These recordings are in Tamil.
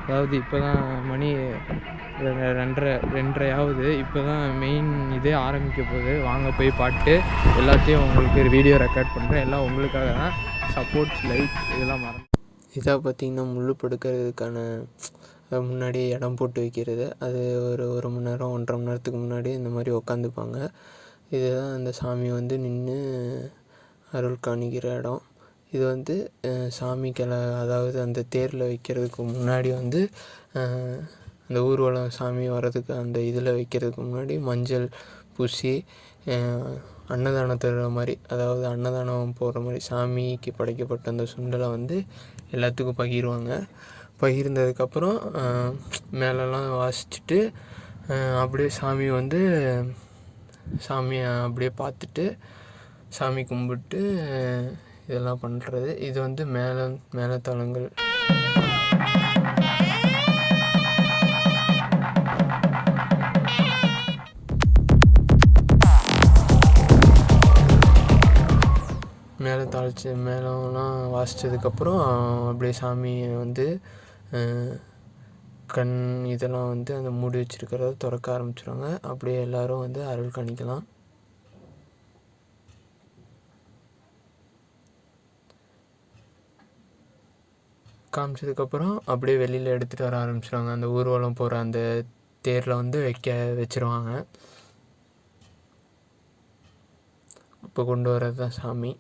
அதாவது இப்போ தான் மணி 2:30 ஆகுது. இப்போ தான் மெயின் இதே ஆரம்பிக்க போகுது. வாங்க போய் பாட்டு எல்லாத்தையும் உங்களுக்கு வீடியோ ரெக்கார்ட் பண்ணுறேன். எல்லாம் உங்களுக்காக தான். சப்போர்ட்ஸ், லைக் இதெல்லாம் மறந்து. இதாக பார்த்திங்கன்னா முள் படுக்கிறதுக்கான முன்னாடி இடம் போட்டு வைக்கிறது. அது ஒரு மணி நேரம் 1.5 மணி நேரத்துக்கு முன்னாடி இந்த மாதிரி உக்காந்துப்பாங்க. இதுதான் அந்த சாமி வந்து நின்று அருள் காணிக்கிற இடம். இது வந்து சாமி அதாவது அந்த தேரில் வைக்கிறதுக்கு முன்னாடி வந்து அந்த ஊர்வலம் சாமி வர்றதுக்கு அந்த இதில் வைக்கிறதுக்கு முன்னாடி மஞ்சள் பூசி அன்னதானம் தர்ற மாதிரி, அதாவது அன்னதானம் போடுற மாதிரி சாமிக்கு படைக்கப்பட்ட அந்த சுண்டலை வந்து எல்லாத்துக்கும் பகிர்வாங்க. பகிர்ந்ததுக்கப்புறம் மேலெல்லாம் வாசிச்சுட்டு அப்படியே சாமி வந்து சாமியை அப்படியே பார்த்துட்டு சாமி கும்பிட்டு இதெல்லாம் பண்ணுறது. இது வந்து மேலத்தளங்கள். மேளம்லாம் வாசித்ததுக்கப்புறம் அப்படியே சாமியை வந்து கண் இதெல்லாம் வந்து அந்த மூடி வச்சுருக்கிறத திறக்க ஆரம்பிச்சிடுவாங்க. அப்படியே எல்லோரும் வந்து அருள் காணிக்கலாம். காமிச்சதுக்கப்புறம் அப்படியே வெளியில் எடுத்துகிட்டு வர ஆரம்பிச்சிடுவாங்க. அந்த ஊர்வலம் போகிற அந்த தேரில் வந்து வச்சிருவாங்க. இப்போ கொண்டு வர்றது தான் சாமி.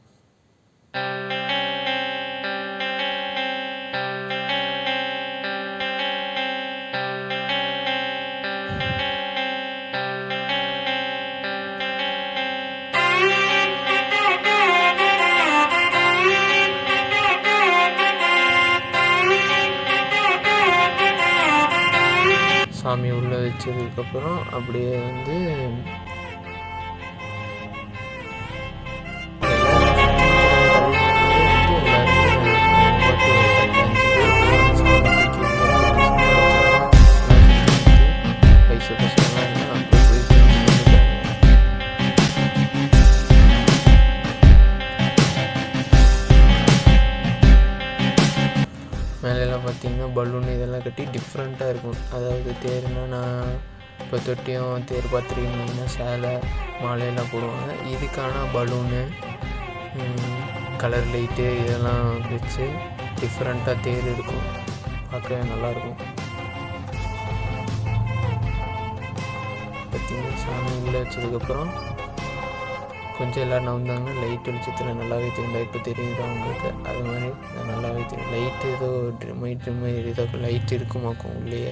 சாமி உள்ளே வச்சதுக்கப்புறம் அப்படியே வந்து மேலெல்லாம் பார்த்திங்கன்னா பலூன் இதெல்லாம் கட்டி டிஃப்ரெண்ட்டாக இருக்கும். அதாவது தேர்னால் நான் இப்போ தொட்டியும் தேர் பார்த்துருக்கீங்கன்னா சேலை மாலையெல்லாம் போடுவாங்க. இதுக்கான பலூனு கலர் லைட்டு இதெல்லாம் வச்சு டிஃப்ரெண்ட்டாக தேர் இருக்கும். பார்க்க நல்லாயிருக்கும். பார்த்திங்கன்னா சாமி உள்ளே வச்சதுக்கப்புறம் கொஞ்சம் எல்லோரும் நவந்தாங்கன்னா லைட் வெளிச்சத்தில் நல்லாவே தெரியும். இப்போ தெரியுது அவங்களுக்கு. அது மாதிரி நல்லாவே தெரியும். லைட்டு ஏதோ ட்ரிம் ஏதோ லைட் இருக்குமாக்கும் உள்ளேயே.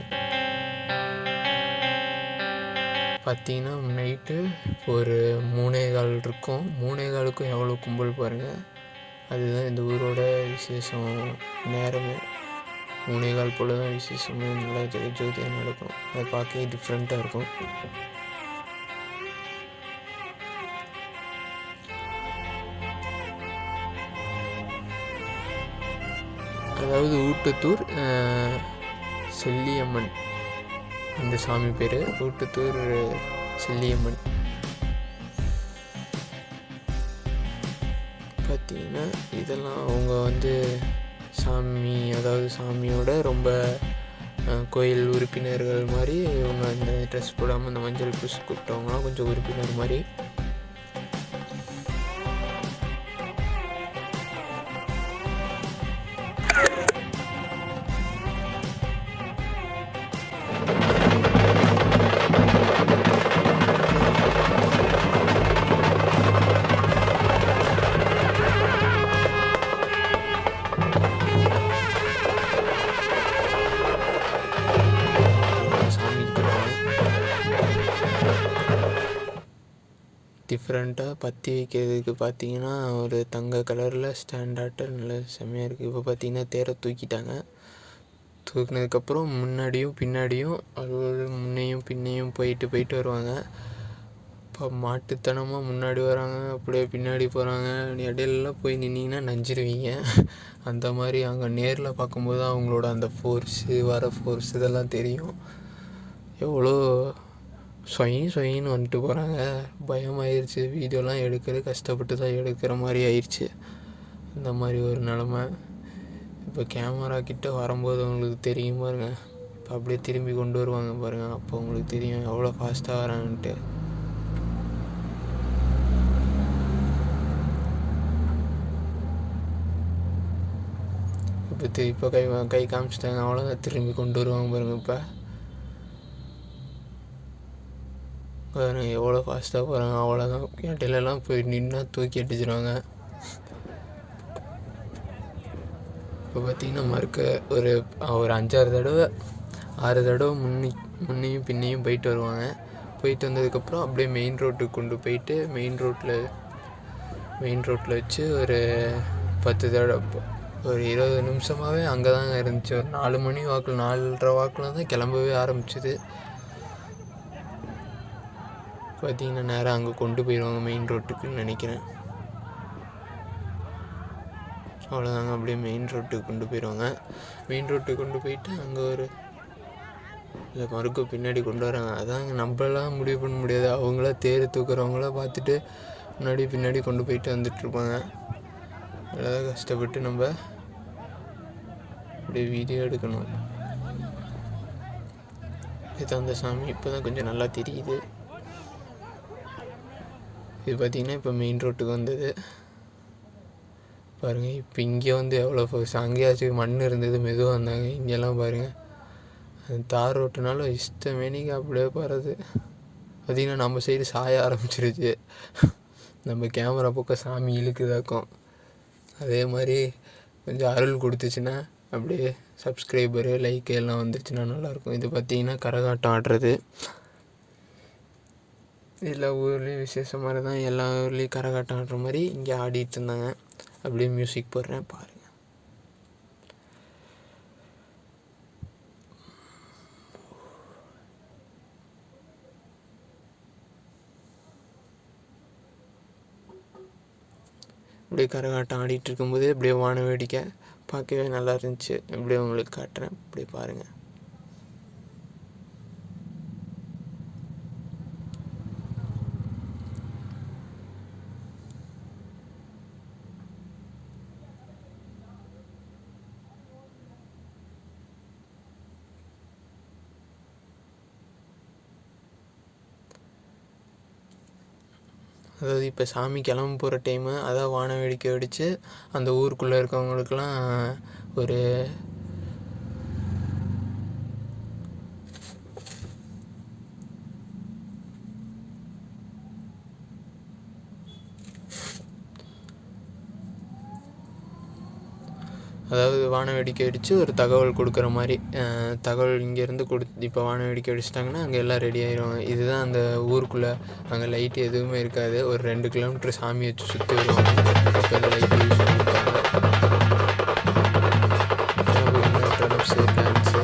பார்த்திங்கன்னா நைட்டு ஒரு 3:15 இருக்கும். 3:15க்கும் எவ்வளோ கும்பல் பாருங்கள். அதுதான் இந்த ஊரோட விசேஷம் நேரமே. 3:15 போல் தான் விசேஷமே நல்லா ஜோதியாக நடக்கும். அதை பார்க்கவே டிஃப்ரெண்ட்டாக இருக்கும். அதாவது ஊட்டத்தூர் செல்லியம்மன் இந்த சாமி பேர். ஊட்டத்தூர் செல்லியம்மன். பார்த்திங்கன்னா இதெல்லாம் அவங்க வந்து சாமி, அதாவது சாமியோட ரொம்ப கோயில் உறுப்பினர்கள் மாதிரி இவங்க அந்த ட்ரெஸ் போடாமல் அந்த மஞ்சள் பூசி கூப்பிட்டவங்களாம் கொஞ்சம் உறுப்பினர் மாதிரி. டிஃப்ரெண்ட்டாக பற்றி வைக்கிறதுக்கு பார்த்திங்கன்னா ஒரு தங்க கலரில் ஸ்டாண்டார்ட்டு நல்ல செம்மையாக இருக்குது. இப்போ பார்த்திங்கன்னா தேரை தூக்கிட்டாங்க. தூக்கினதுக்கப்புறம் முன்னாடியும் பின்னாடியும் அது முன்னையும் பின்னையும் போயிட்டு வருவாங்க. இப்போ மாட்டுத்தனமாக முன்னாடி வராங்க, அப்படியே பின்னாடி போகிறாங்க. இடையிலலாம் போய் நின்னீங்கன்னா நஞ்சிருவீங்க. அந்த மாதிரி அங்கே நேரில் பார்க்கும்போது தான் அவங்களோட அந்த ஃபோர்ஸு வர ஃபோர்ஸ் இதெல்லாம் தெரியும். எவ்வளோ சொயின்னு வந்துட்டு போகிறாங்க. பயமாயிருச்சு. வீடியோலாம் எடுக்கிறது கஷ்டப்பட்டு தான் எடுக்கிற மாதிரி ஆயிடுச்சு. இந்த மாதிரி ஒரு நிலமை. இப்போ கேமரா கிட்ட வரும்போது உங்களுக்கு தெரியும் பாருங்க. இப்போ அப்படியே திரும்பி கொண்டு வருவாங்க பாருங்கள். அப்போ உங்களுக்கு தெரியும் எவ்வளோ ஃபாஸ்ட்டாக வரான்ட்டு. இப்போ கை காமிச்சிட்டாங்க, அவ்வளோதான், திரும்பி கொண்டு வருவாங்க பாருங்கள். இப்போ பாருங்க எவ்வளோ ஃபாஸ்ட்டாக போகிறாங்க. அவ்வளோதான், இடையிலலாம் போய் நின்னா தூக்கி அடிச்சிருவாங்க. இப்போ பார்த்திங்கன்னா மறுக்க ஒரு 6 தடவை முன்னையும் பின்னையும் போயிட்டு வருவாங்க. போயிட்டு வந்ததுக்கப்புறம் அப்படியே மெயின் ரோட்டுக்கு கொண்டு போயிட்டு மெயின் ரோட்டில் வச்சு ஒரு 10 தடவை ஒரு 20 நிமிஷமாகவே அங்கே தாங்க இருந்துச்சு. ஒரு 4 மணி வாக்கில் 4:30 வாக்கில் தான் கிளம்பவே ஆரம்பிச்சிது. பார்த்திங்கன்னா நேராக அங்கே கொண்டு போயிடுவாங்க மெயின் ரோட்டுக்குன்னு நினைக்கிறேன். அவ்வளோதாங்க, அப்படியே மெயின் ரோட்டுக்கு கொண்டு போயிடுவாங்க. மெயின் ரோட்டுக்கு கொண்டு போயிட்டு அங்கே ஒரு இல்லை மறுக்க பின்னாடி கொண்டு வராங்க. அதாங்க நம்மளாம் முடிவு பண்ண முடியாது. அவங்கள தேர் தூக்குறவங்கள பார்த்துட்டு பின்னாடி கொண்டு போயிட்டு வந்துட்டுருப்பாங்க. அதான் கஷ்டப்பட்டு நம்ம அப்படியே வீடியோ எடுக்கணும். இது அந்த சாமி இப்போ தான் கொஞ்சம் நல்லா தெரியுது. இது பார்த்திங்கன்னா இப்போ மெயின் ரோட்டுக்கு வந்தது பாருங்கள். இப்போ இங்கே வந்து எவ்வளோ அங்கேயாச்சும் மண் இருந்தது, மெதுவாக வந்தாங்க. இங்கெல்லாம் பாருங்கள், அது தார் ரோட்டுனால இஷ்டமேனிக்கு அப்படியே போகிறது. பார்த்திங்கன்னா நம்ம சைடு சாய ஆரம்பிச்சிருச்சு. நம்ம கேமரா பக்கம் சாமி இழுக்குதாக்கும். அதே மாதிரி கொஞ்சம் அருள் கொடுத்துச்சுன்னா அப்படியே சப்ஸ்கிரைபரு லைக்கு எல்லாம் வந்துருச்சுன்னா நல்லாயிருக்கும். இது பார்த்திங்கன்னா கரகாட்டம் ஆடுறது. எல்லா ஊர்லேயும் விசேஷம் மாதிரி தான், எல்லா ஊர்லேயும் கரகாட்டம் ஆடுற மாதிரி இங்கே ஆடிட்டு இருந்தாங்க. அப்படியே மியூசிக் போடுறேன் பாருங்கள். அப்படியே கரகாட்டம் ஆடிட்டு இருக்கும்போது அப்படியே வான வேடிக்கை பார்க்கவே நல்லா இருந்துச்சு. அப்படியே உங்களுக்கு காட்டுறேன், அப்படியே பாருங்கள். அதாவது இப்போ சாமி கிளம்ப போகிற டைமு, அதான் வான வேடிக்கை வெடித்து அந்த ஊருக்குள்ளே இருக்கவங்களுக்கெல்லாம் ஒரு அதாவது வான வேடிக்கை வெடித்து ஒரு தகவல் கொடுக்குற மாதிரி தகவல் இங்கேருந்து இப்போ வான வேடிக்கை வெடிச்சிட்டாங்கன்னா அங்கே எல்லாம் ரெடி ஆகிடுவாங்க. இதுதான் அந்த ஊருக்குள்ளே. அங்கே லைட்டு எதுவுமே இருக்காது. ஒரு 2 கிலோமீட்டர் சாமி வச்சு சுற்றி வருவாங்க. அப்போ எல்லாம் லைட்டு யூஸ் பண்ணியிருப்பாங்க. ட்ரம்ஸு, டான்ஸு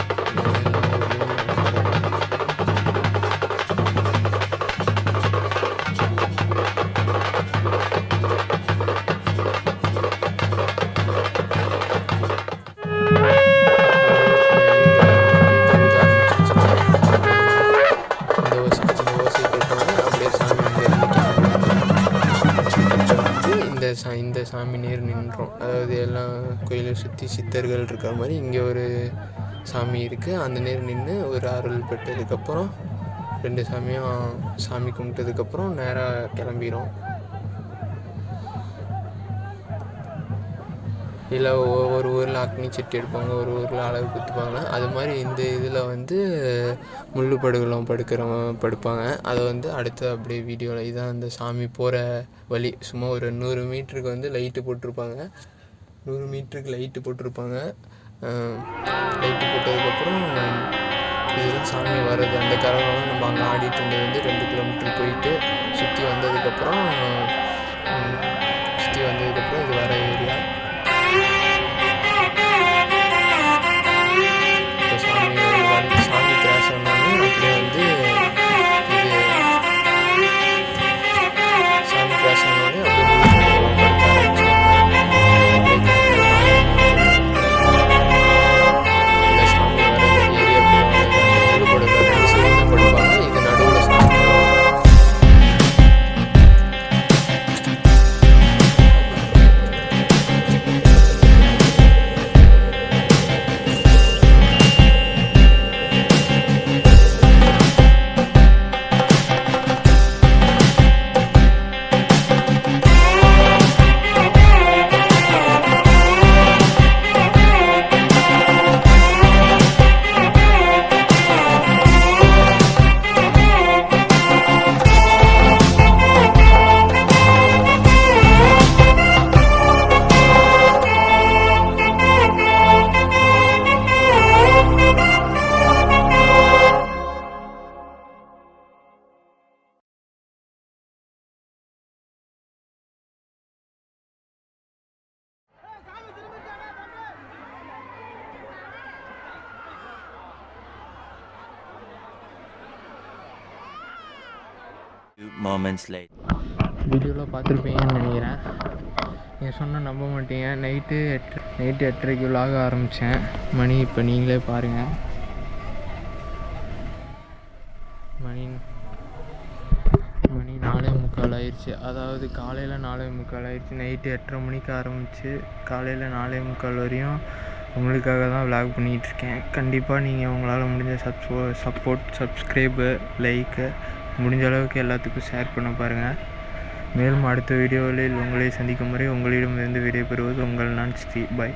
இந்த சாமி நேர் நின்றோம். அதாவது எல்லாம் கோயிலை சுற்றி சித்தர்கள் இருக்கிற மாதிரி இங்கே ஒரு சாமி இருக்குது. அந்த நேர் நின்று ஒரு அருள் பெற்றதுக்கப்புறம் 2 சாமியும் சாமி கும்பிட்டதுக்கப்புறம் நேராக கிளம்பிடும். இல்லை ஒவ்வொரு ஊரில் அக்னி சட்டி எடுப்பாங்க, ஒரு ஊரில் அழகு குத்துப்பாங்க. அது மாதிரி இந்த இதில் வந்து முள்ளு படுகுளம் படுப்பாங்க. அதை வந்து அடுத்து அப்படியே வீடியோவில் இதான் அந்த சாமி போகிற வழி. சும்மா ஒரு 100 மீட்டருக்கு வந்து லைட்டு போட்டிருப்பாங்க. 100 மீட்டருக்கு லைட்டு போட்டிருப்பாங்க. லைட்டு போட்டதுக்கப்புறம் இதெல்லாம் சாமி வர்றது. அந்த கரகம் நம்ம அங்கே ஆடிட்டு இருந்தது வந்து 2 கிலோமீட்டர் போயிட்டு சுற்றி வந்ததுக்கப்புறம் இது வர ஏரியா. சாமி கிராஸ் ஆனாலும் அப்படியே வந்து இது சாமி கிராஸ் ஆனாலும் வீடியோவில் பார்த்துருப்பீங்கன்னு நினைக்கிறேன். நீங்கள் சொன்னால் நம்ப மாட்டீங்க. நைட்டு 8:30க்கு விலாக ஆரம்பித்தேன். மணி இப்போ நீங்களே பாருங்கள். மணி 4:45 ஆயிடுச்சு. அதாவது காலையில் 4:45 ஆயிடுச்சு. நைட்டு 8:30 மணிக்கு ஆரம்பித்து காலையில் 4:45 வரையும் உங்களுக்காக தான் விலாக் பண்ணிகிட்ருக்கேன். கண்டிப்பாக நீங்கள் உங்களால் முடிஞ்ச சப்ஸ்கிரைபு, லைக்கு முடிஞ்ச அளவுக்கு எல்லாத்துக்கும் ஷேர் பண்ண பாருங்கள். மேலும் அடுத்த வீடியோவில் உங்களை சந்திக்கும் வரை உங்களிடமிருந்து விடைபெறுவது உங்கள் நான் ஸ்ரீ. பாய்.